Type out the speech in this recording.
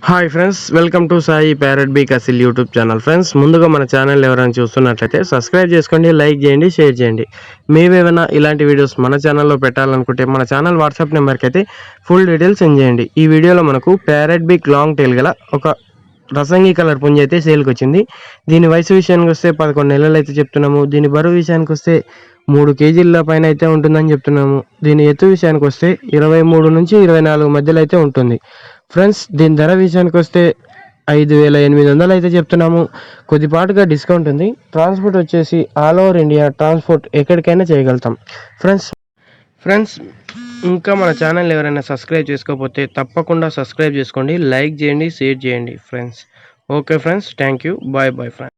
Hi friends, welcome to Sai parrotbeak Aseel YouTube channel. Friends, ముందుగా మన channel ఎవరైనా చూస్తున్నట్లయితే సబ్స్క్రైబ్ చేసుకోండి, లైక్ చేయండి, షేర్ చేయండి. మేమేమైనా ఇలాంటి వీడియోస్ మన ఛానల్లో పెట్టాలనుకుంటే మన ఛానల్ వాట్సాప్ నెంబర్కి అయితే ఫుల్ డీటెయిల్స్ సెండ్ చేయండి. ఈ వీడియోలో మనకు parrotbeak లాంగ్ టైల్ గల ఒక రసంగి కలర్ పుంజ అయితే సేల్కి వచ్చింది. దీని వయసు విషయానికి వస్తే 11 నెలలు అయితే చెప్తున్నాము. దీని బరువు విషయానికి వస్తే 3 కేజీల పైన అయితే ఉంటుందని చెప్తున్నాము. దీని ఎత్తు విషయానికి వస్తే 23 నుంచి 24 మధ్యలో అయితే ఉంటుంది. ఫ్రెండ్స్, దీని ధర విషయానికి వస్తే 5,800 అయితే చెప్తున్నాము. కొద్దిపాటుగా డిస్కౌంట్ ఉంది. ట్రాన్స్పోర్ట్ వచ్చేసి ఆల్ ఓవర్ ఇండియా ట్రాన్స్పోర్ట్ ఎక్కడికైనా చేయగలుగుతాం. ఫ్రెండ్స్ ఇంకా మన ఛానల్ ఎవరైనా సబ్స్క్రైబ్ చేసుకోకపోతే తప్పకుండా సబ్స్క్రైబ్ చేసుకోండి, లైక్ చేయండి, షేర్ చేయండి friends. Okay friends, thank you, bye friends.